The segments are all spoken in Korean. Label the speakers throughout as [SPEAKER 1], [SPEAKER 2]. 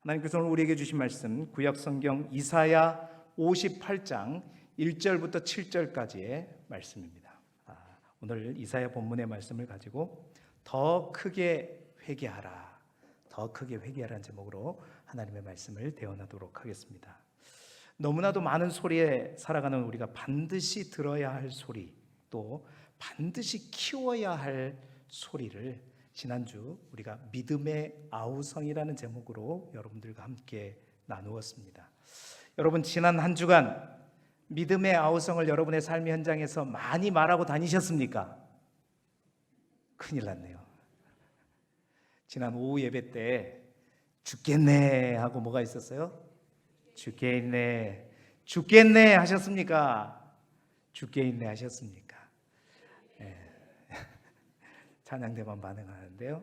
[SPEAKER 1] 하나님께서 오늘 우리에게 주신 말씀 구약성경 이사야 58장 1절부터 7절까지의 말씀입니다. 오늘 이사야 본문의 말씀을 가지고 더 크게 회개하라, 더 크게 회개하라는 제목으로 하나님의 말씀을 대언하도록 하겠습니다. 너무나도 많은 소리에 살아가는 우리가 반드시 들어야 할 소리, 또 반드시 키워야 할 소리를 지난주 우리가 믿음의 아우성이라는 제목으로 여러분들과 함께 나누었습니다. 여러분, 지난 한 주간 믿음의 아우성을 여러분의 삶의 현장에서 많이 말하고 다니셨습니까? 큰일 났네요. 지난 오후 예배 때 죽겠네 하고 뭐가 있었어요? 죽겠네, 죽겠네 하셨습니까? 죽겠네 하셨습니까? 찬양대만 반응하는데요.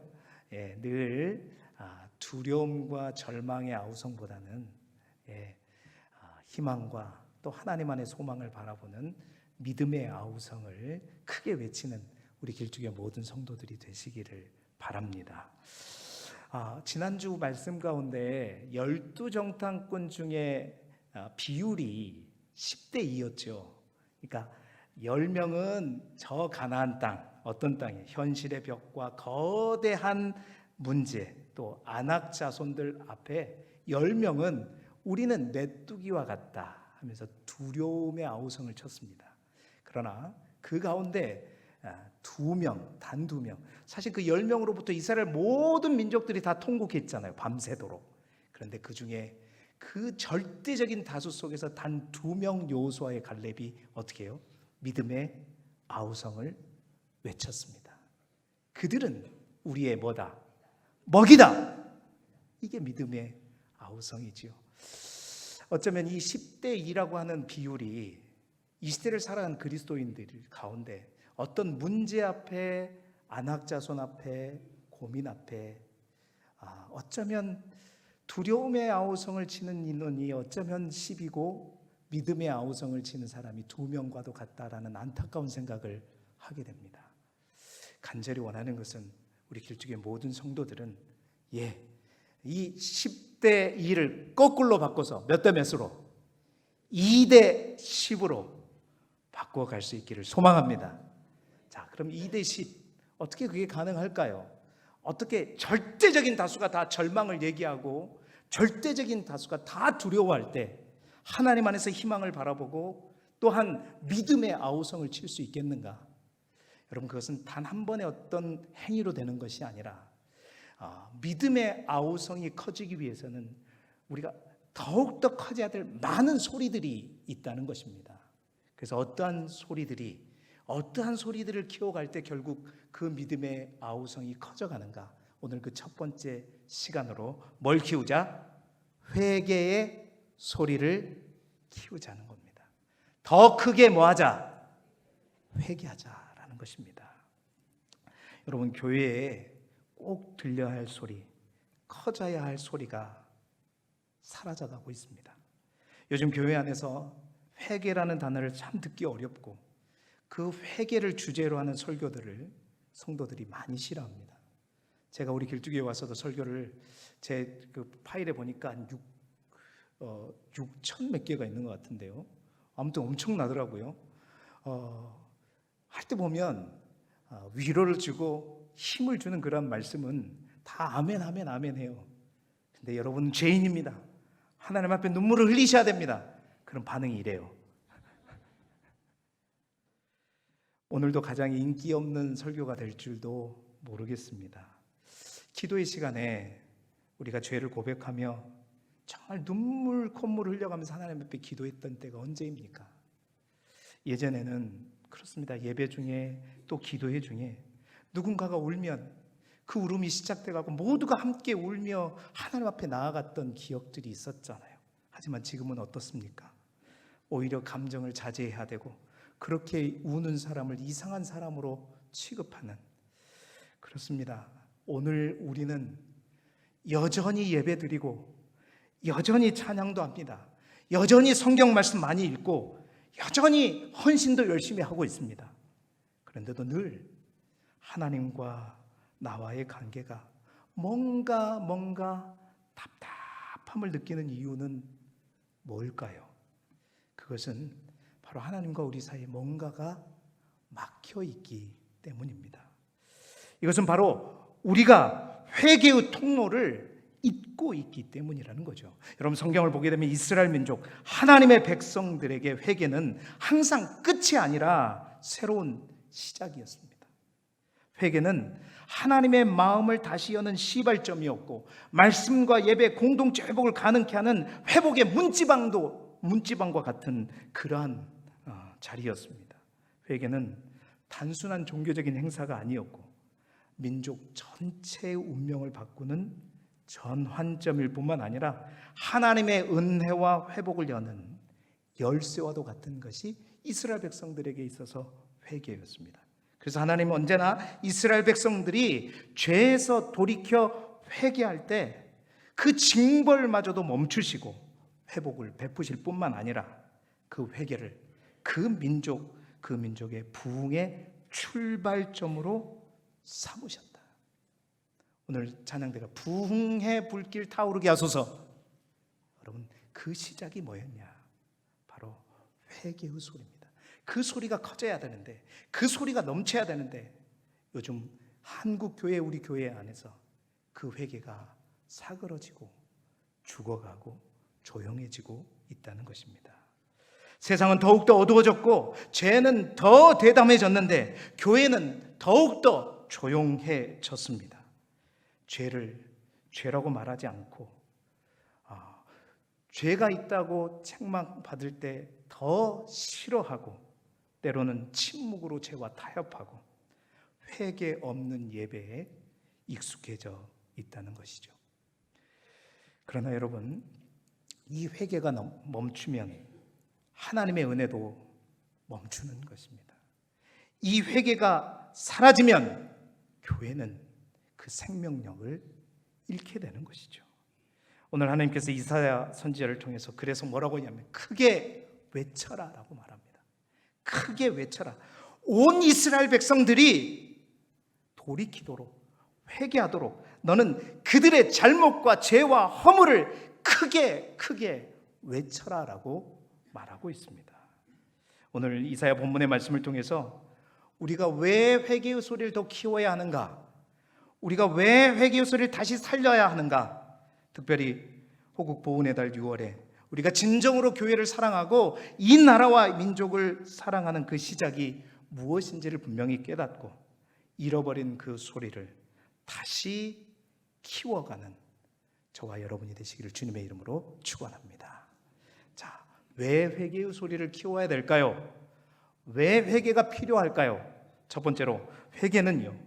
[SPEAKER 1] 늘 두려움과 절망의 아우성보다는 희망과 또 하나님 안의 소망을 바라보는 믿음의 아우성을 크게 외치는 우리 길쭉의 모든 성도들이 되시기를 바랍니다. 지난주 말씀 가운데 12정탐꾼 중에 비율이 10대 2였죠. 그러니까 10명은 저 가나안 땅, 어떤 땅에 현실의 벽과 거대한 문제, 또 안악 자손들 앞에 10명은 우리는 메뚜기와 같다 하면서 두려움의 아우성을 쳤습니다. 그러나 그 가운데 단 2명, 사실 그 10명으로부터 이스라엘 모든 민족들이 다 통곡했잖아요, 밤새도록. 그런데 그 중에 그 절대적인 다수 속에서 단 2명 여호수아의 갈렙이 어떻게 해요? 믿음의 아우성을 외쳤습니다. 그들은 우리의 뭐다? 먹이다. 이게 믿음의 아우성이지요. 어쩌면 이 10대 2라고 하는 비율이 이 시대를 살아가는 그리스도인들 가운데 어떤 문제 앞에, 안악자손 앞에, 고민 앞에 어쩌면 두려움의 아우성을 치는 인원이 어쩌면 10이고 믿음의 아우성을 치는 사람이 2명과도 같다라는 안타까운 생각을 하게 됩니다. 간절히 원하는 것은 우리 길쭉의 모든 성도들은 이 10대 2를 거꾸로 바꿔서 몇 대 몇으로? 2대 10으로 바꿔갈 수 있기를 소망합니다. 자, 그럼 2대 10 어떻게 그게 가능할까요? 어떻게 절대적인 다수가 다 절망을 얘기하고 절대적인 다수가 다 두려워할 때 하나님 안에서 희망을 바라보고 또한 믿음의 아우성을 칠 수 있겠는가? 여러분, 그것은 단 한 번의 어떤 행위로 되는 것이 아니라 믿음의 아우성이 커지기 위해서는 우리가 더욱더 커져야 될 많은 소리들이 있다는 것입니다. 그래서 어떠한 소리들을 키워갈 때 결국 그 믿음의 아우성이 커져가는가? 오늘 그 첫 번째 시간으로 뭘 키우자? 회개의 소리를 키우자는 겁니다. 더 크게 뭐하자? 회개하자라는 것입니다. 여러분, 교회에 꼭 들려야 할 소리, 커져야 할 소리가 사라져가고 있습니다. 요즘 교회 안에서 회개라는 단어를 참 듣기 어렵고 그 회개를 주제로 하는 설교들을 성도들이 많이 싫어합니다. 제가 우리 길쭉에 와서도 설교를 제 그 파일에 보니까 한 6천 몇 개가 있는 것 같은데요. 아무튼 엄청나더라고요. 할 때 보면 위로를 주고 힘을 주는 그런 말씀은 다 아멘 아멘 아멘 해요. 근데 여러분은 죄인입니다. 하나님 앞에 눈물을 흘리셔야 됩니다. 그런 반응이 이래요. 오늘도 가장 인기 없는 설교가 될 줄도 모르겠습니다. 기도의 시간에 우리가 죄를 고백하며 정말 눈물 콧물을 흘려가면서 하나님 앞에 기도했던 때가 언제입니까? 예전에는 그렇습니다. 예배 중에 또 기도회 중에 누군가가 울면 그 울음이 시작돼가고 모두가 함께 울며 하나님 앞에 나아갔던 기억들이 있었잖아요. 하지만 지금은 어떻습니까? 오히려 감정을 자제해야 되고 그렇게 우는 사람을 이상한 사람으로 취급하는, 그렇습니다. 오늘 우리는 여전히 예배드리고 여전히 찬양도 합니다. 여전히 성경 말씀 많이 읽고 여전히 헌신도 열심히 하고 있습니다. 그런데도 늘 하나님과 나와의 관계가 뭔가 답답함을 느끼는 이유는 뭘까요? 그것은 바로 하나님과 우리 사이에 뭔가가 막혀 있기 때문입니다. 이것은 바로 우리가 회개의 통로를 잊고 있기 때문이라는 거죠. 여러분, 성경을 보게 되면 이스라엘 민족, 하나님의 백성들에게 회개는 항상 끝이 아니라 새로운 시작이었습니다. 회개는 하나님의 마음을 다시 여는 시발점이었고, 말씀과 예배, 공동체 회복을 가능케 하는 회복의 문지방과 같은 그러한 자리였습니다. 회개는 단순한 종교적인 행사가 아니었고, 민족 전체의 운명을 바꾸는 전환점일 뿐만 아니라 하나님의 은혜와 회복을 여는 열쇠와도 같은 것이 이스라엘 백성들에게 있어서 회개였습니다. 그래서 하나님은 언제나 이스라엘 백성들이 죄에서 돌이켜 회개할 때 그 징벌마저도 멈추시고 회복을 베푸실 뿐만 아니라 그 회개를 그 민족의 부흥의 출발점으로 삼으셨다. 오늘 찬양대가 부흥의 불길 타오르게 하소서. 여러분, 그 시작이 뭐였냐? 바로 회개의 소리입니다. 그 소리가 커져야 되는데, 그 소리가 넘쳐야 되는데, 요즘 한국 교회, 우리 교회 안에서 그 회개가 사그러지고 죽어가고 조용해지고 있다는 것입니다. 세상은 더욱더 어두워졌고 죄는 더 대담해졌는데 교회는 더욱더 조용해졌습니다. 죄를 죄라고 말하지 않고 죄가 있다고 책망받을 때 더 싫어하고, 때로는 침묵으로 죄와 타협하고 회개 없는 예배에 익숙해져 있다는 것이죠. 그러나 여러분, 이 회개가 멈추면 하나님의 은혜도 멈추는 것입니다. 이 회개가 사라지면 교회는 그 생명력을 잃게 되는 것이죠. 오늘 하나님께서 이사야 선지자를 통해서 그래서 뭐라고 하냐면 크게 외쳐라 라고 말합니다. 크게 외쳐라. 온 이스라엘 백성들이 돌이키도록, 회개하도록 너는 그들의 잘못과 죄와 허물을 크게 외쳐라 라고 말하고 있습니다. 오늘 이사야 본문의 말씀을 통해서 우리가 왜 회개의 소리를 더 키워야 하는가, 우리가 왜 회개의 소리를 다시 살려야 하는가, 특별히 호국 보훈의 달 6월에 우리가 진정으로 교회를 사랑하고 이 나라와 민족을 사랑하는 그 시작이 무엇인지를 분명히 깨닫고 잃어버린 그 소리를 다시 키워가는 저와 여러분이 되시기를 주님의 이름으로 축원합니다. 자, 왜 회개의 소리를 키워야 될까요? 왜 회개가 필요할까요? 첫 번째로, 회개는요,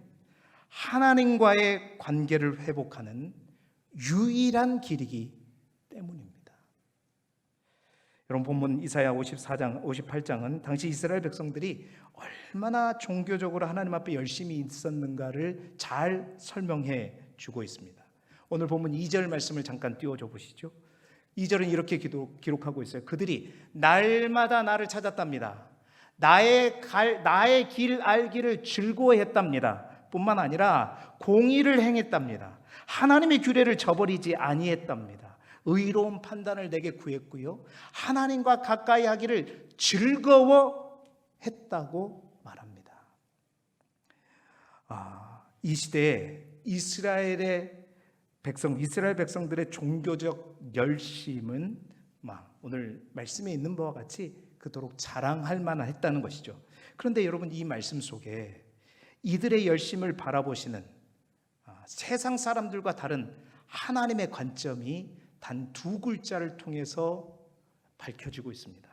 [SPEAKER 1] 하나님과의 관계를 회복하는 유일한 길이기 때문입니다. 여러분, 본문 이사야 58장은 당시 이스라엘 백성들이 얼마나 종교적으로 하나님 앞에 열심히 있었는가를 잘 설명해 주고 있습니다. 오늘 본문 2절 말씀을 잠깐 띄워줘 보시죠. 2절은 이렇게 기록하고 있어요. 그들이 날마다 나를 찾았답니다. 나의 길 알기를 즐거워했답니다. 뿐만 아니라 공의를 행했답니다. 하나님의 규례를 저버리지 아니했답니다. 의로운 판단을 내게 구했고요, 하나님과 가까이 하기를 즐거워했다고 말합니다. 이 시대에 이스라엘 백성들의 종교적 열심은 오늘 말씀에 있는 바와 같이 그토록 자랑할 만했다는 것이죠. 그런데 여러분, 이 말씀 속에 이들의 열심을 바라보시는 세상 사람들과 다른 하나님의 관점이 단 두 글자를 통해서 밝혀지고 있습니다.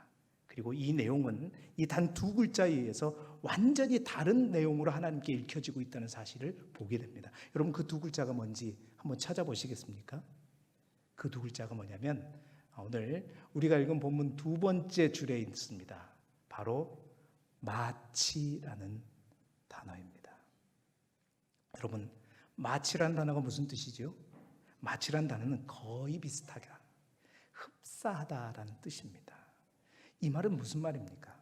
[SPEAKER 1] 그리고 이 내용은 이 단 두 글자에 의해서 완전히 다른 내용으로 하나님께 읽혀지고 있다는 사실을 보게 됩니다. 여러분, 그 두 글자가 뭔지 한번 찾아보시겠습니까? 그 두 글자가 뭐냐면 오늘 우리가 읽은 본문 두 번째 줄에 있습니다. 바로 마치라는 단어입니다. 여러분, 마치라는 단어가 무슨 뜻이죠? 마치라는 단어는 거의 비슷하다, 흡사하다라는 뜻입니다. 이 말은 무슨 말입니까?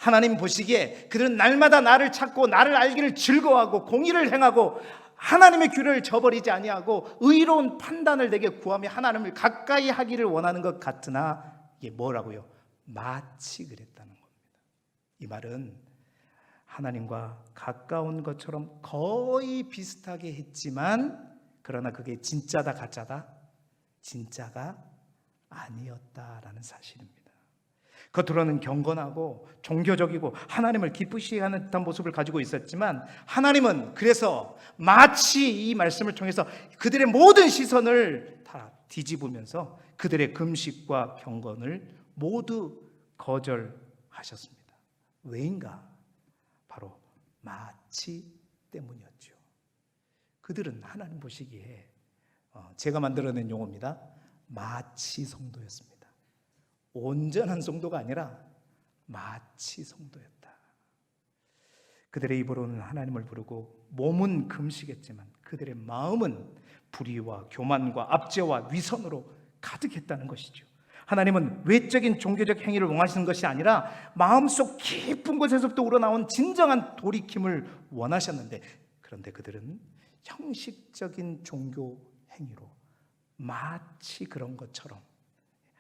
[SPEAKER 1] 하나님 보시기에 그들은 날마다 나를 찾고 나를 알기를 즐거워하고 공의를 행하고 하나님의 규례를 저버리지 아니하고 의로운 판단을 내게 구하며 하나님을 가까이 하기를 원하는 것 같으나 이게 뭐라고요? 마치 그랬다는 겁니다. 이 말은 하나님과 가까운 것처럼 거의 비슷하게 했지만 그러나 그게 진짜다 가짜다? 진짜가 아니었다라는 사실입니다. 겉으로는 경건하고 종교적이고 하나님을 기쁘시게 하는 듯한 모습을 가지고 있었지만 하나님은 그래서 마치 이 말씀을 통해서 그들의 모든 시선을 다 뒤집으면서 그들의 금식과 경건을 모두 거절하셨습니다. 왜인가? 바로 마치 때문이었죠. 그들은 하나님 보시기에 제가 만들어낸 용어입니다. 마치 성도였습니다. 온전한 성도가 아니라 마치 성도였다. 그들의 입으로는 하나님을 부르고 몸은 금식했지만 그들의 마음은 불의와 교만과 압제와 위선으로 가득했다는 것이죠. 하나님은 외적인 종교적 행위를 원하시는 것이 아니라 마음속 깊은 곳에서부터 우러나온 진정한 돌이킴을 원하셨는데, 그런데 그들은 형식적인 종교 행위로 마치 그런 것처럼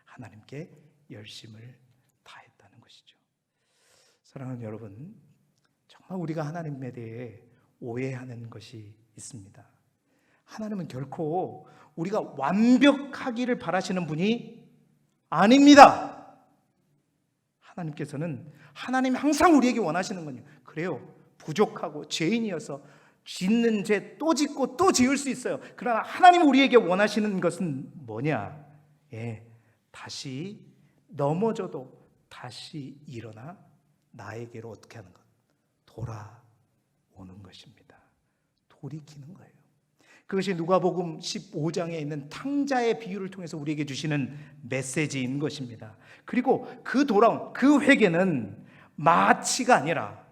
[SPEAKER 1] 하나님께 열심을 다했다는 것이죠. 사랑하는 여러분, 정말 우리가 하나님에 대해 오해하는 것이 있습니다. 하나님은 결코 우리가 완벽하기를 바라시는 분이 아닙니다. 하나님이 항상 우리에게 원하시는 건요, 그래요, 부족하고 죄인이어서 짓는 죄 또 짓고 또 지을 수 있어요. 그러나 하나님이 우리에게 원하시는 것은 뭐냐? 다시 넘어져도 다시 일어나 나에게로 어떻게 하는 것? 돌아오는 것입니다. 돌이키는 거예요. 그것이 누가복음 15장에 있는 탕자의 비유를 통해서 우리에게 주시는 메시지인 것입니다. 그리고 그 돌아온 그 회개는 마치가 아니라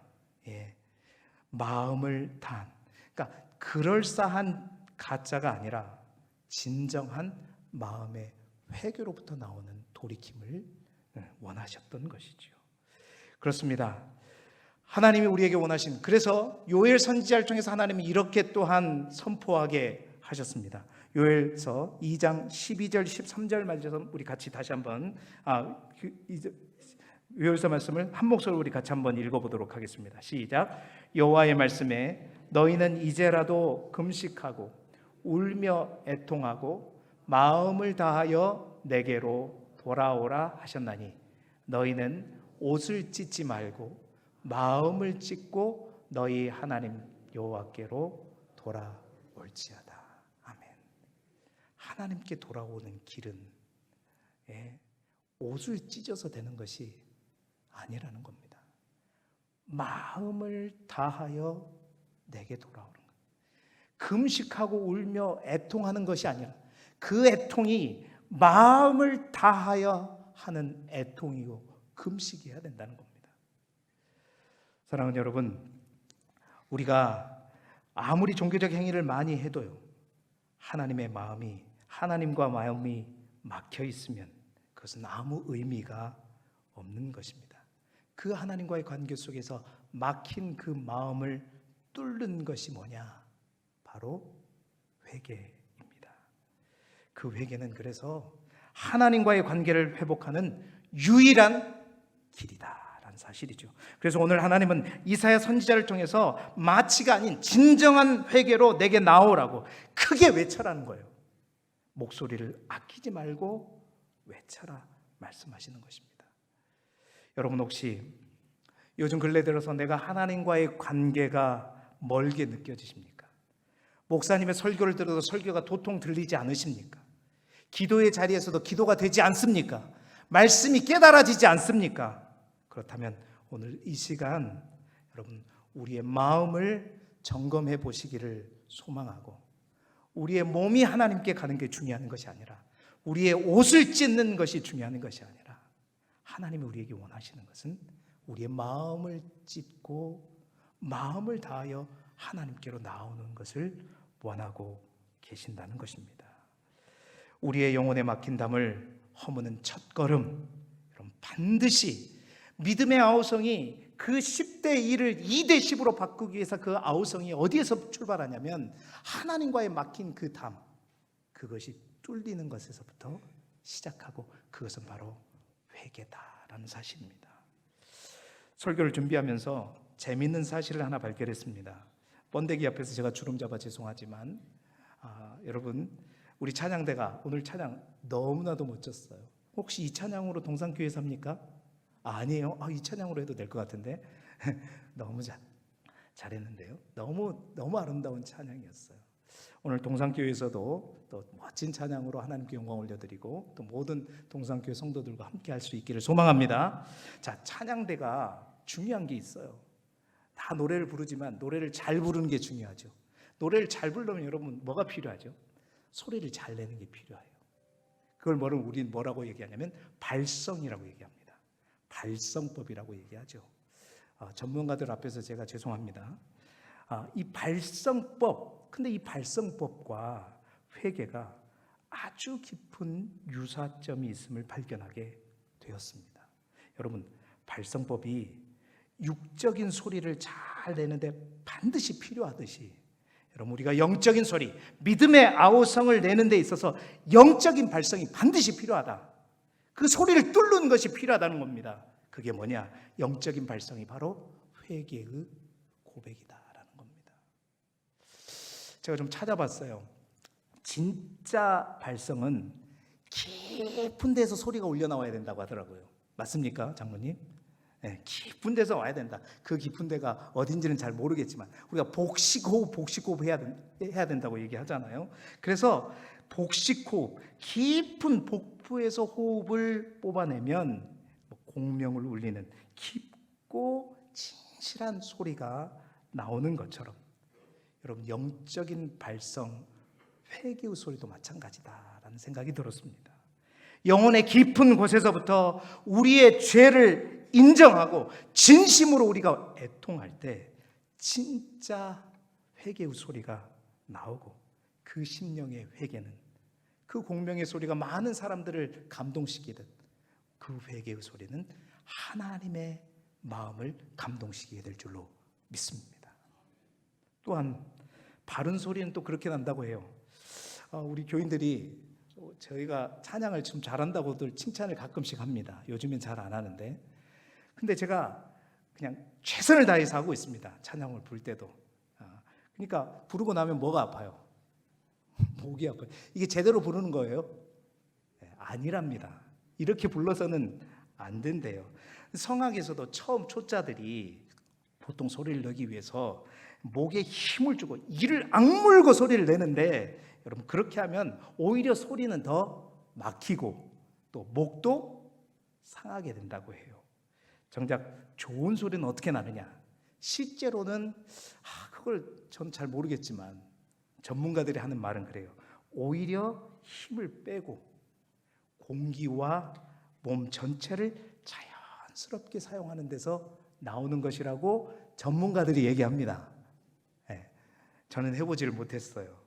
[SPEAKER 1] 마음을 다한, 그러니까 그럴싸한 가짜가 아니라 진정한 마음의 회개로부터 나오는 돌이킴을 원하셨던 것이죠. 그렇습니다. 하나님이 우리에게 원하신, 그래서 요엘 선지자를 통해서 하나님이 이렇게 또한 선포하게 하셨습니다. 요엘서 2장 12절 13절 말씀 우리 같이 다시 한번 요엘서 말씀을 한 목소리로 우리 같이 한번 읽어보도록 하겠습니다. 시작. 여호와의 말씀에 너희는 이제라도 금식하고 울며 애통하고 마음을 다하여 내게로 돌아오라 하셨나니 너희는 옷을 찢지 말고 마음을 찢고 너희 하나님 여호와께로 돌아올지어다. 아멘. 하나님께 돌아오는 길은 옷을 찢어서 되는 것이 아니라는 겁니다. 마음을 다하여 내게 돌아오는 것. 금식하고 울며 애통하는 것이 아니라 그 애통이 마음을 다하여 하는 애통이고 금식이어야 된다는 겁니다. 사랑하는 여러분, 우리가 아무리 종교적 행위를 많이 해도요, 하나님과 마음이 막혀 있으면 그것은 아무 의미가 없는 것입니다. 그 하나님과의 관계 속에서 막힌 그 마음을 뚫는 것이 뭐냐? 바로 회개입니다. 그 회개는 그래서 하나님과의 관계를 회복하는 유일한 길이다라는 사실이죠. 그래서 오늘 하나님은 이사야 선지자를 통해서 마치가 아닌 진정한 회개로 내게 나오라고 크게 외쳐라는 거예요. 목소리를 아끼지 말고 외쳐라 말씀하시는 것입니다. 여러분, 혹시 요즘 근래 들어서 내가 하나님과의 관계가 멀게 느껴지십니까? 목사님의 설교를 들어도 설교가 도통 들리지 않으십니까? 기도의 자리에서도 기도가 되지 않습니까? 말씀이 깨달아지지 않습니까? 그렇다면 오늘 이 시간 여러분, 우리의 마음을 점검해 보시기를 소망하고, 우리의 몸이 하나님께 가는 게 중요한 것이 아니라 우리의 옷을 찢는 것이 중요한 것이 아니라 하나님이 우리에게 원하시는 것은 우리의 마음을 찢고 마음을 다하여 하나님께로 나오는 것을 원하고 계신다는 것입니다. 우리의 영혼에 막힌 담을 허무는 첫걸음, 반드시 믿음의 아우성이 그 10대 1을 2대 10으로 바꾸기 위해서 그 아우성이 어디에서 출발하냐면 하나님과의 막힌 그 담, 그것이 뚫리는 것에서부터 시작하고 그것은 바로 회개다라는 사실입니다. 설교를 준비하면서 재미있는 사실을 하나 발견했습니다. 번데기 앞에서 제가 주름 잡아 죄송하지만 여러분, 우리 찬양대가 오늘 찬양 너무나도 멋졌어요. 혹시 이 찬양으로 동산교회에서 합니까? 아니에요. 이 찬양으로 해도 될 것 같은데 너무 잘했는데요. 너무 아름다운 찬양이었어요. 오늘 동산교회에서도 또 멋진 찬양으로 하나님께 영광 올려드리고 또 모든 동산교회 성도들과 함께 할 수 있기를 소망합니다. 자, 찬양대가 중요한 게 있어요. 다 노래를 부르지만 노래를 잘 부르는 게 중요하죠. 노래를 잘 부르려면 여러분 뭐가 필요하죠? 소리를 잘 내는 게 필요해요. 그걸 우리는 뭐라고 얘기하냐면 발성이라고 얘기합니다. 발성법이라고 얘기하죠. 전문가들 앞에서 제가 죄송합니다. 이 발성법, 근데 이 발성법과 회개가 아주 깊은 유사점이 있음을 발견하게 되었습니다. 여러분, 발성법이 육적인 소리를 잘 내는데 반드시 필요하듯이 여러분, 우리가 영적인 소리, 믿음의 아우성을 내는 데 있어서 영적인 발성이 반드시 필요하다. 그 소리를 뚫는 것이 필요하다는 겁니다. 그게 뭐냐? 영적인 발성이 바로 회개의 고백이다라는 겁니다. 제가 좀 찾아봤어요. 진짜 발성은 깊은 데서 소리가 울려 나와야 된다고 하더라고요. 맞습니까, 장모님? 네, 깊은 데서 와야 된다. 그 깊은 데가 어딘지는 잘 모르겠지만 우리가 복식호흡 해야 된다고 얘기하잖아요. 그래서 복식호흡, 깊은 복부에서 호흡을 뽑아내면 공명을 울리는 깊고 진실한 소리가 나오는 것처럼 여러분, 영적인 발성, 회개의 소리도 마찬가지다라는 생각이 들었습니다. 영혼의 깊은 곳에서부터 우리의 죄를 인정하고 진심으로 우리가 애통할 때 진짜 회개의 소리가 나오고 그 심령의 회개는, 그 공명의 소리가 많은 사람들을 감동시키듯 그 회개의 소리는 하나님의 마음을 감동시키게 될 줄로 믿습니다. 또한 바른 소리는 또 그렇게 난다고 해요. 우리 교인들이 저희가 찬양을 좀 잘한다고들 칭찬을 가끔씩 합니다. 요즘엔 잘 안 하는데. 근데 제가 그냥 최선을 다해서 하고 있습니다. 찬양을 부를 때도. 그러니까 부르고 나면 뭐가 아파요? 목이 아파요. 이게 제대로 부르는 거예요? 아니랍니다. 이렇게 불러서는 안 된대요. 성악에서도 처음 초짜들이 보통 소리를 내기 위해서 목에 힘을 주고 이를 악물고 소리를 내는데, 여러분, 그렇게 하면 오히려 소리는 더 막히고 또 목도 상하게 된다고 해요. 정작 좋은 소리는 어떻게 나느냐? 실제로는 그걸 전 잘 모르겠지만 전문가들이 하는 말은 그래요. 오히려 힘을 빼고 공기와 몸 전체를 자연스럽게 사용하는 데서 나오는 것이라고 전문가들이 얘기합니다. 저는 해보지를 못했어요.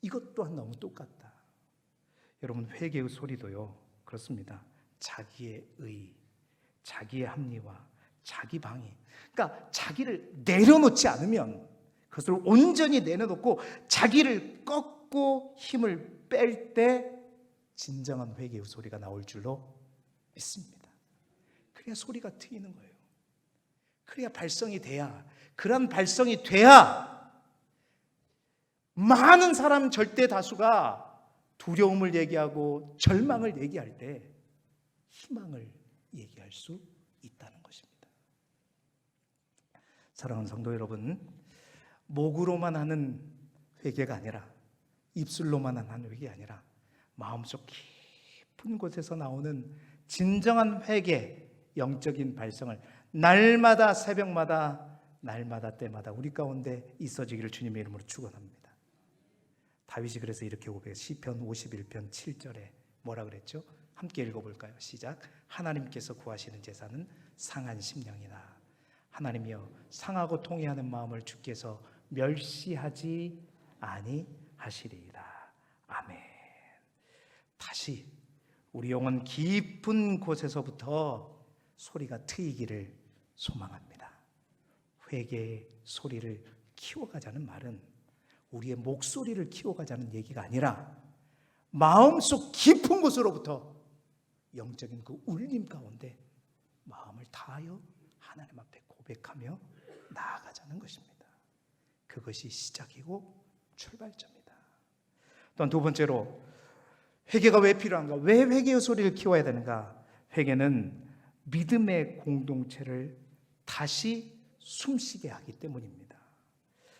[SPEAKER 1] 이것 또한 너무 똑같다. 여러분, 회개의 소리도요 그렇습니다. 자기의 의, 자기의 합리화, 자기 방해, 그러니까 자기를 내려놓지 않으면, 그것을 온전히 내려놓고 자기를 꺾고 힘을 뺄 때 진정한 회개의 소리가 나올 줄로 믿습니다. 그래야 소리가 트이는 거예요. 그래야 발성이 돼야, 그런 발성이 돼야 많은 사람 절대 다수가 두려움을 얘기하고 절망을 얘기할 때 희망을 얘기할 수 있다는 것입니다. 사랑하는 성도 여러분, 목으로만 하는 회개가 아니라, 입술로만 하는 회개가 아니라 마음속 깊은 곳에서 나오는 진정한 회개, 영적인 발성을 날마다, 새벽마다, 날마다, 때마다 우리 가운데 있어지기를 주님의 이름으로 축원합니다. 다윗이 그래서 이렇게 고백해요. 시편 51편 7절에 뭐라 그랬죠? 함께 읽어볼까요? 시작. 하나님께서 구하시는 제사는 상한 심령이다. 하나님이여, 상하고 통회하는 마음을 주께서 멸시하지 아니하시리이다. 아멘. 다시 우리 영혼 깊은 곳에서부터 소리가 트이기를 소망합니다. 회개의 소리를 키워가자는 말은 우리의 목소리를 키워가자는 얘기가 아니라 마음속 깊은 곳으로부터 영적인 그 울림 가운데 마음을 다하여 하나님 앞에 고백하며 나아가자는 것입니다. 그것이 시작이고 출발점이다. 또한 두 번째로 회개가 왜 필요한가? 왜 회개의 소리를 키워야 되는가? 회개는 믿음의 공동체를 다시 숨쉬게 하기 때문입니다.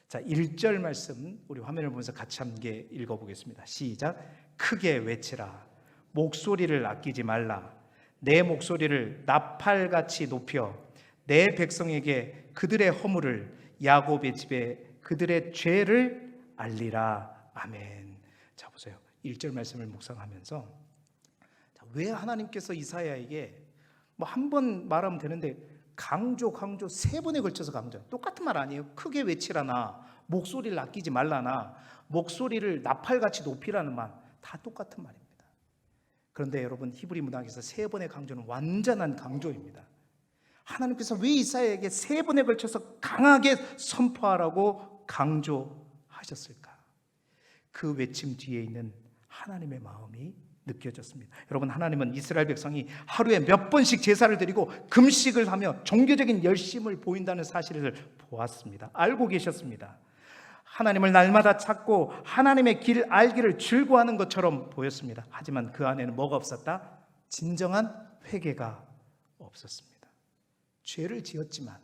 [SPEAKER 1] 자, 1절 말씀 우리 화면을 보면서 같이 함께 읽어보겠습니다. 시작. 크게 외치라. 목소리를 아끼지 말라. 내 목소리를 나팔같이 높여 내 백성에게 그들의 허물을, 야곱의 집에 그들의 죄를 알리라. 아멘. 자, 보세요. 1절 말씀을 묵상하면서 왜 하나님께서 이사야에게 뭐 한 번 말하면 되는데 강조 3번에 걸쳐서 강조. 똑같은 말 아니에요. 크게 외치라나 목소리를 아끼지 말라나 목소리를 나팔같이 높이라는 말 다 똑같은 말입니다. 그런데 여러분 히브리 문학에서 3번의 강조는 완전한 강조입니다. 하나님께서 왜 이사야에게 3번에 걸쳐서 강하게 선포하라고 강조하셨을까? 그 외침 뒤에 있는 하나님의 마음이 느껴졌습니다. 여러분, 하나님은 이스라엘 백성이 하루에 몇 번씩 제사를 드리고 금식을 하며 종교적인 열심을 보인다는 사실을 보았습니다. 알고 계셨습니다. 하나님을 날마다 찾고 하나님의 길 알기를 즐거워하는 것처럼 보였습니다. 하지만 그 안에는 뭐가 없었다? 진정한 회개가 없었습니다. 죄를 지었지만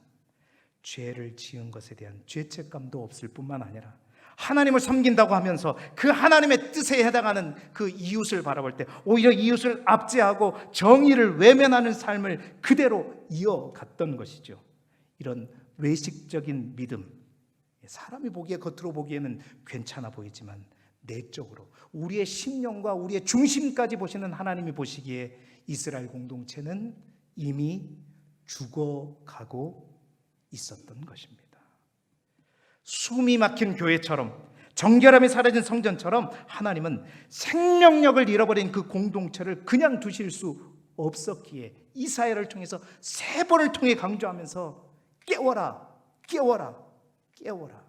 [SPEAKER 1] 죄를 지은 것에 대한 죄책감도 없을 뿐만 아니라 하나님을 섬긴다고 하면서 그 하나님의 뜻에 해당하는 그 이웃을 바라볼 때 오히려 이웃을 압제하고 정의를 외면하는 삶을 그대로 이어갔던 것이죠. 이런 외식적인 믿음, 사람이 보기에 겉으로 보기에는 괜찮아 보이지만 내적으로 우리의 심령과 우리의 중심까지 보시는 하나님이 보시기에 이스라엘 공동체는 이미 죽어가고 있었던 것입니다. 숨이 막힌 교회처럼, 정결함이 사라진 성전처럼 하나님은 생명력을 잃어버린 그 공동체를 그냥 두실 수 없었기에 이사야를 통해서 3번을 통해 강조하면서 깨워라, 깨워라, 깨워라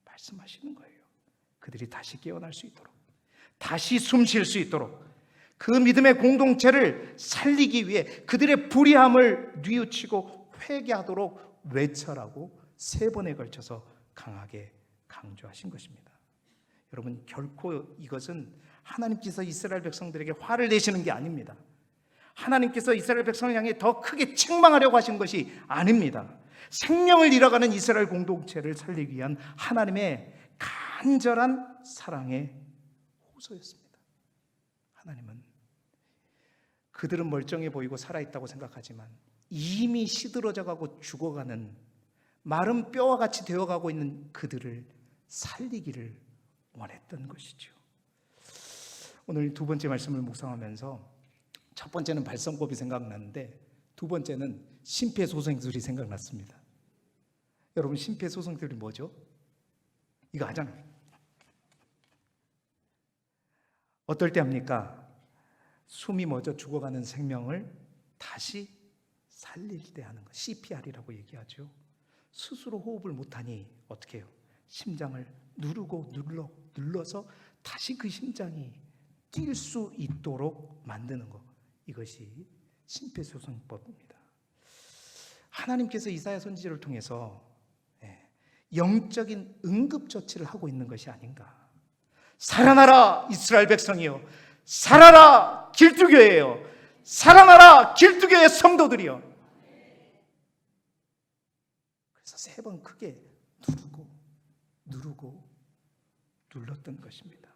[SPEAKER 1] 말씀하시는 거예요. 그들이 다시 깨어날 수 있도록, 다시 숨 쉴 수 있도록, 그 믿음의 공동체를 살리기 위해 그들의 불의함을 뉘우치고 회개하도록 외쳐라고 3번에 걸쳐서 강하게 강조하신 것입니다. 여러분, 결코 이것은 하나님께서 이스라엘 백성들에게 화를 내시는 게 아닙니다. 하나님께서 이스라엘 백성을 향해 더 크게 책망하려고 하신 것이 아닙니다. 생명을 잃어가는 이스라엘 공동체를 살리기 위한 하나님의 간절한 사랑의 호소였습니다. 하나님은 그들은 멀쩡해 보이고 살아있다고 생각하지만 이미 시들어져가고 죽어가는 마른 뼈와 같이 되어가고 있는 그들을 살리기를 원했던 것이죠. 오늘 두 번째 말씀을 묵상하면서 첫 번째는 발성법이 생각났는데 두 번째는 심폐소생술이 생각났습니다. 여러분, 심폐소생술이 뭐죠? 이거 하잖아요. 어떨 때 합니까? 숨이 멎어 죽어가는 생명을 다시 살릴 때 하는 거, CPR이라고 얘기하죠. 스스로 호흡을 못하니 어떻게 해요? 심장을 누르고 눌러서 다시 그 심장이 뛸 수 있도록 만드는 거, 이것이 심폐소생법입니다. 하나님께서 이사야 선지자를 통해서 영적인 응급조치를 하고 있는 것이 아닌가. 살아나라 이스라엘 백성이여, 살아라 길두교회여, 살아나라 길두교회 성도들이여. 그래서 3번 크게 누르고 눌렀던 것입니다.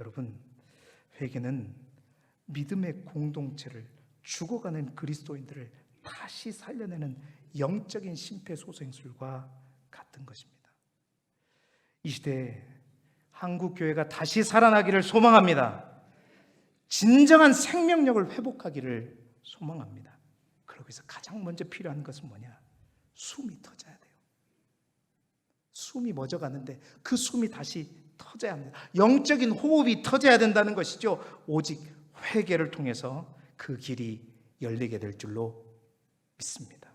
[SPEAKER 1] 여러분, 회개는 믿음의 공동체를, 죽어가는 그리스도인들을 다시 살려내는 영적인 심폐소생술과 같은 것입니다. 이 시대에 한국 교회가 다시 살아나기를 소망합니다. 진정한 생명력을 회복하기를 소망합니다. 그러기 위해서 가장 먼저 필요한 것은 뭐냐? 숨이 터져야 돼요. 숨이 멎어가는데 그 숨이 다시 터져야 합니다. 영적인 호흡이 터져야 된다는 것이죠. 오직 회개를 통해서 그 길이 열리게 될 줄로 믿습니다.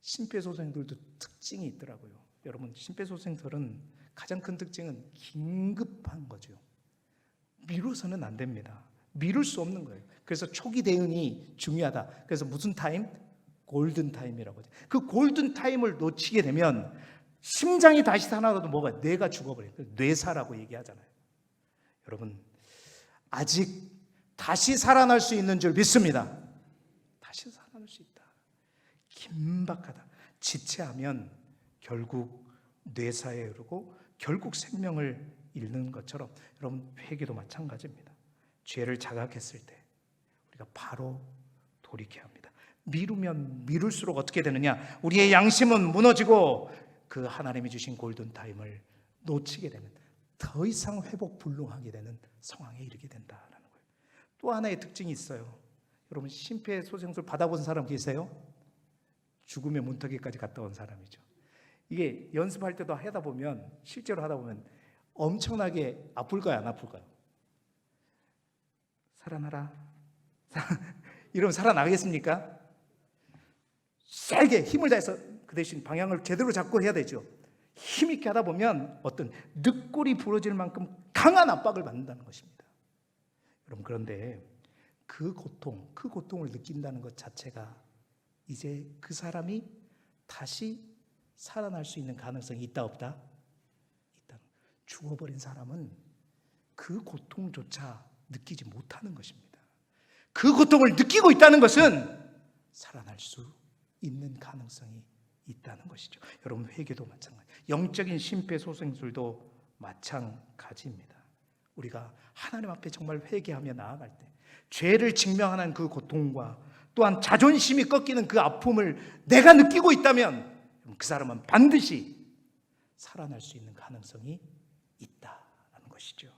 [SPEAKER 1] 심폐소생술도 특징이 있더라고요. 여러분, 심폐소생술은 가장 큰 특징은 긴급한 거죠. 미뤄서는 안 됩니다. 미룰 수 없는 거예요. 그래서 초기 대응이 중요하다. 그래서 무슨 타임? 골든 타임이라고 하죠. 그 골든 타임을 놓치게 되면 심장이 다시 살아나도 뭐가 뇌가 죽어버려요. 뇌사라고 얘기하잖아요. 여러분, 아직 다시 살아날 수 있는 줄 믿습니다. 다시 살아날 수 있다. 긴박하다. 지체하면 결국 뇌사에 이르고 결국 생명을 잃는 것처럼 여러분, 회개도 마찬가지입니다. 죄를 자각했을 때 우리가 바로 돌이켜야 합니다. 미루면 미룰수록 어떻게 되느냐? 우리의 양심은 무너지고 그 하나님이 주신 골든타임을 놓치게 되면 더 이상 회복 불능하게 되는 상황에 이르게 된다라는 거예요. 또 하나의 특징이 있어요. 여러분, 심폐소생술 받아본 사람 계세요? 죽음의 문턱에까지 갔다 온 사람이죠. 이게 연습할 때도 하다 보면, 실제로 하다 보면 엄청나게 아플까요, 안 아플까요? 살아나라. 이러면 살아나겠습니까? 세게 힘을 다해서 그 대신 방향을 제대로 잡고 해야 되죠. 힘있게 하다 보면 어떤 늑골이 부러질 만큼 강한 압박을 받는다는 것입니다. 여러분, 그런데 그 고통을 느낀다는 것 자체가 이제 그 사람이 다시 살아날 수 있는 가능성이 있다, 없다? 있다. 죽어버린 사람은 그 고통조차 느끼지 못하는 것입니다. 그 고통을 느끼고 있다는 것은 살아날 수 있는 가능성이 있다는 것이죠. 여러분, 회개도 마찬가지, 영적인 심폐소생술도 마찬가지입니다. 우리가 하나님 앞에 정말 회개하며 나아갈 때 죄를 증명하는 그 고통과 또한 자존심이 꺾이는 그 아픔을 내가 느끼고 있다면 그 사람은 반드시 살아날 수 있는 가능성이 있다는 것이죠.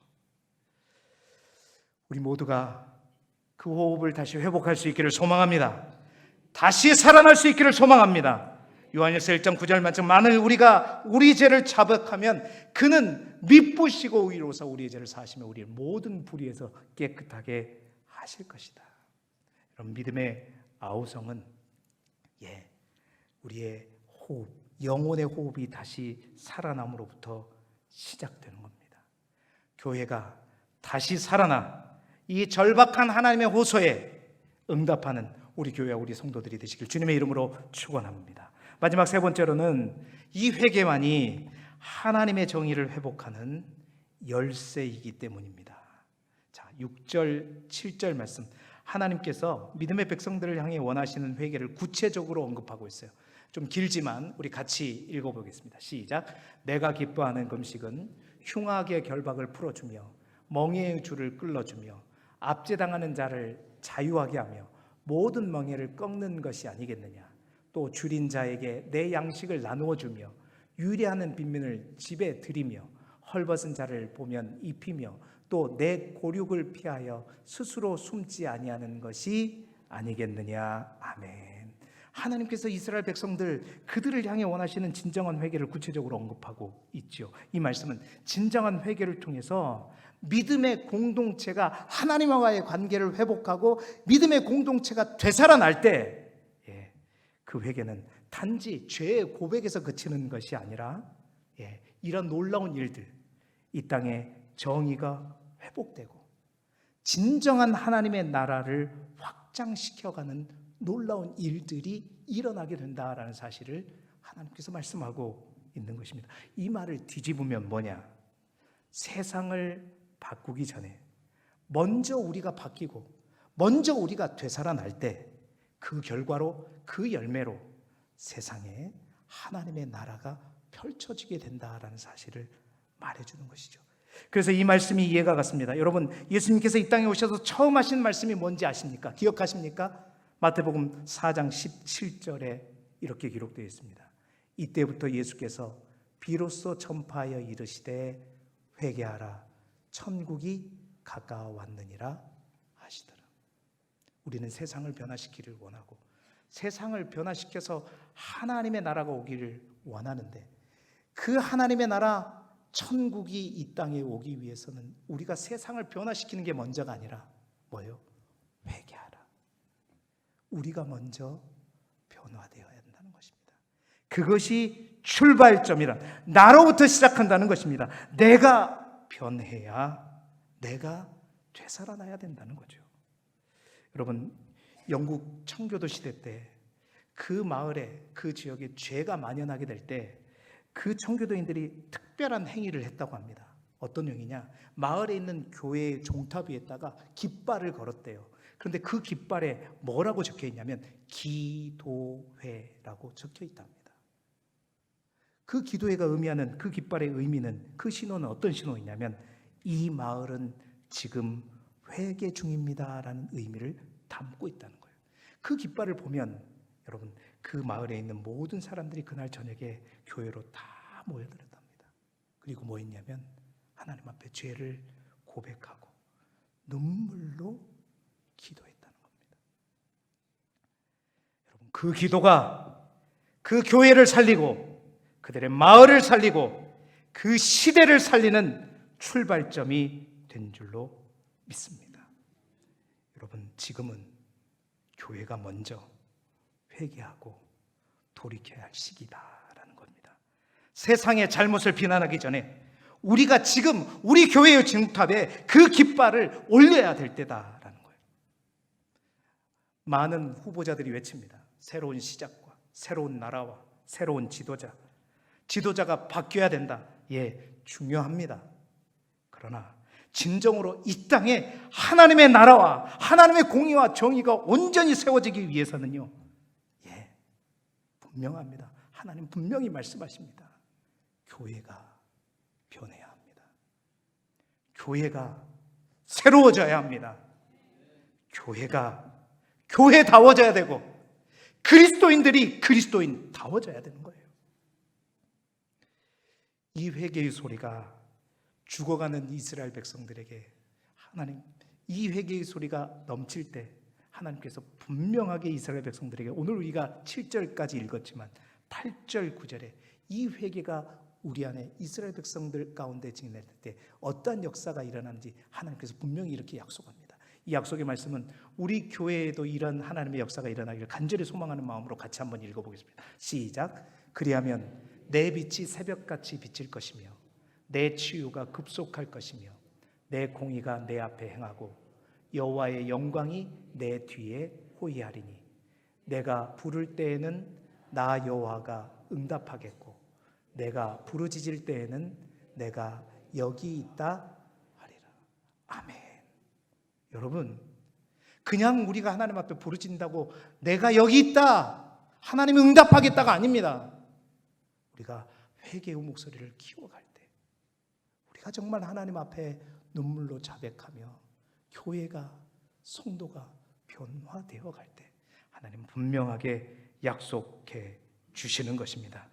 [SPEAKER 1] 우리 모두가 그 호흡을 다시 회복할 수 있기를 소망합니다. 다시 살아날 수 있기를 소망합니다. 요한일서 1장 9절 말씀, 만일 우리가 우리 죄를 자백하면 그는 미쁘시고 의로우사 우리의 죄를 사하시며 우리의 모든 불의에서 깨끗하게 하실 것이다. 여러분, 믿음의 아우성은 우리의 호흡, 영혼의 호흡이 다시 살아남으로부터 시작되는 겁니다. 교회가 다시 살아나 이 절박한 하나님의 호소에 응답하는 우리 교회와 우리 성도들이 되시길 주님의 이름으로 축원합니다. 마지막 세 번째로는 이 회개만이 하나님의 정의를 회복하는 열쇠이기 때문입니다. 자, 6절, 7절 말씀, 하나님께서 믿음의 백성들을 향해 원하시는 회개를 구체적으로 언급하고 있어요. 좀 길지만 우리 같이 읽어보겠습니다. 시작. 내가 기뻐하는 금식은 흉악의 결박을 풀어주며 멍에의 줄을 끌어주며 압제당하는 자를 자유하게 하며 모든 멍에를 꺾는 것이 아니겠느냐. 또 줄인 자에게 내 양식을 나누어 주며 유리하는 빈민을 집에 들이며 헐벗은 자를 보면 입히며 또 내 고륙을 피하여 스스로 숨지 아니하는 것이 아니겠느냐. 아멘. 하나님께서 이스라엘 백성들, 그들을 향해 원하시는 진정한 회개를 구체적으로 언급하고 있죠. 이 말씀은 진정한 회개를 통해서 믿음의 공동체가 하나님과의 관계를 회복하고 믿음의 공동체가 되살아날 때 그 회개는 단지 죄의 고백에서 그치는 것이 아니라 이런 놀라운 일들, 이 땅에 정의가 회복되고 진정한 하나님의 나라를 확장시켜가는 놀라운 일들이 일어나게 된다라는 사실을 하나님께서 말씀하고 있는 것입니다. 이 말을 뒤집으면 뭐냐? 세상을 바꾸기 전에 먼저 우리가 바뀌고 먼저 우리가 되살아날 때 그 결과로, 그 열매로 세상에 하나님의 나라가 펼쳐지게 된다라는 사실을 말해주는 것이죠. 그래서 이 말씀이 이해가 갔습니다. 여러분, 예수님께서 이 땅에 오셔서 처음 하신 말씀이 뭔지 아십니까? 기억하십니까? 마태복음 4장 17절에 이렇게 기록되어 있습니다. 이때부터 예수께서 비로소 전파하여 이르시되 회개하라, 천국이 가까워왔느니라 하시더라. 우리는 세상을 변화시키기를 원하고 세상을 변화시켜서 하나님의 나라가 오기를 원하는데 그 하나님의 나라, 천국이 이 땅에 오기 위해서는 우리가 세상을 변화시키는 게 먼저가 아니라 뭐예요? 회개하라. 우리가 먼저 변화되어야 한다는 것입니다. 그것이 출발점이라 나로부터 시작한다는 것입니다. 내가 변해야 내가 되살아나야 된다는 거죠. 여러분, 영국 청교도 시대 때 그 마을에, 그 지역에 죄가 만연하게 될 때 그 청교도인들이 특별한 행위를 했다고 합니다. 어떤 행위냐? 마을에 있는 교회의 종탑 위에다가 깃발을 걸었대요. 그런데 그 깃발에 뭐라고 적혀 있냐면 기도회라고 적혀 있답니다. 그 기도회가 의미하는 그 깃발의 의미는, 그 신호는 어떤 신호이냐면 이 마을은 지금 회개 중입니다라는 의미를 담고 있다는 거예요. 그 깃발을 보면 여러분, 그 마을에 있는 모든 사람들이 그날 저녁에 교회로 다 모여들었답니다. 그리고 뭐 했냐면 하나님 앞에 죄를 고백하고 눈물로 기도했다는 겁니다. 여러분, 그 기도가 그 교회를 살리고 그들의 마을을 살리고 그 시대를 살리는 출발점이 된 줄로 믿습니다. 여러분, 지금은 교회가 먼저 회개하고 돌이켜야 할 시기다라는 겁니다. 세상의 잘못을 비난하기 전에 우리가 지금 우리 교회의 종탑에 그 깃발을 올려야 될 때다라는 거예요. 많은 후보자들이 외칩니다. 새로운 시작과 새로운 나라와 새로운 지도자가 바뀌어야 된다. 예, 중요합니다. 그러나 진정으로 이 땅에 하나님의 나라와 하나님의 공의와 정의가 온전히 세워지기 위해서는요, 분명합니다. 하나님 분명히 말씀하십니다. 교회가 변해야 합니다. 교회가 새로워져야 합니다. 교회가 교회다워져야 되고 그리스도인들이 그리스도인다워져야 되는 거예요. 이 회개의 소리가 죽어가는 이스라엘 백성들에게 하나님, 이 회개의 소리가 넘칠 때 하나님께서 분명하게 이스라엘 백성들에게, 오늘 우리가 7절까지 읽었지만 8절 9절에 이 회개가 우리 안에 이스라엘 백성들 가운데 진행될 때 어떠한 역사가 일어나는지 하나님께서 분명히 이렇게 약속합니다. 이 약속의 말씀은 우리 교회에도 이런 하나님의 역사가 일어나기를 간절히 소망하는 마음으로 같이 한번 읽어보겠습니다. 시작. 그리하면 내 빛이 새벽같이 비칠 것이며 내 치유가 급속할 것이며 내 공의가 내 앞에 행하고 여호와의 영광이 내 뒤에 호위하리니 내가 부를 때에는 나 여호와가 응답하겠고 내가 부르짖을 때에는 내가 여기 있다 하리라. 아멘. 여러분, 그냥 우리가 하나님 앞에 부르짖는다고 내가 여기 있다, 하나님이 응답하겠다가 아닙니다. 우리가 회개의 목소리를 키워갈 때, 우리가 정말 하나님 앞에 눈물로 자백하며 교회가, 성도가 변화되어 갈 때 하나님은 분명하게 약속해 주시는 것입니다.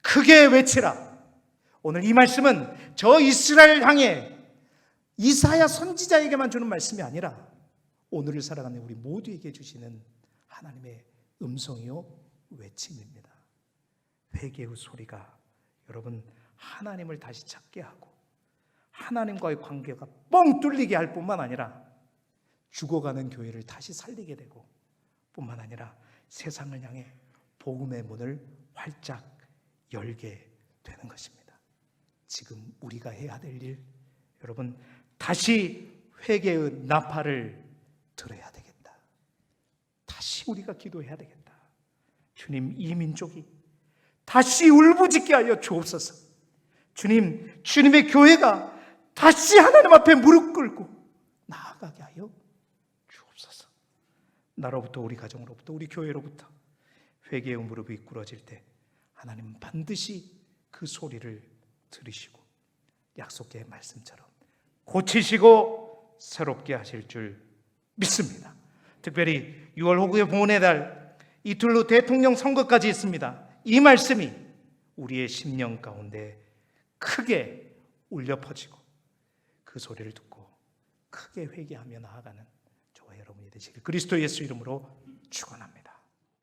[SPEAKER 1] 크게 외치라. 오늘 이 말씀은 저 이스라엘 향해 이사야 선지자에게만 주는 말씀이 아니라 오늘을 살아가는 우리 모두에게 주시는 하나님의 음성이요 외침입니다. 회개의 소리가 여러분 하나님을 다시 찾게 하고 하나님과의 관계가 뻥 뚫리게 할 뿐만 아니라 죽어가는 교회를 다시 살리게 되고 뿐만 아니라 세상을 향해 복음의 문을 활짝 열게 되는 것입니다. 지금 우리가 해야 될 일, 여러분 다시 회개의 나팔을 들어야 되겠다. 다시 우리가 기도해야 되겠다. 주님, 이 민족이 다시 울부짖게 하여 주옵소서. 주님, 주님의 교회가 다시 하나님 앞에 무릎 꿇고 나아가게 하여 주옵소서. 나로부터, 우리 가정으로부터, 우리 교회로부터 회개의 무릎이 꿇어질 때 하나님은 반드시 그 소리를 들으시고 약속의 말씀처럼 고치시고 새롭게 하실 줄 믿습니다. 특별히 6월 호국의 봉헌의 달 이틀 후 대통령 선거까지 있습니다. 이 말씀이 우리의 심령 가운데 크게 울려 퍼지고 그 소리를 듣고 크게 회개하며 나아가는 저와 여러분이 되시길 그리스도 예수 이름으로 축원합니다.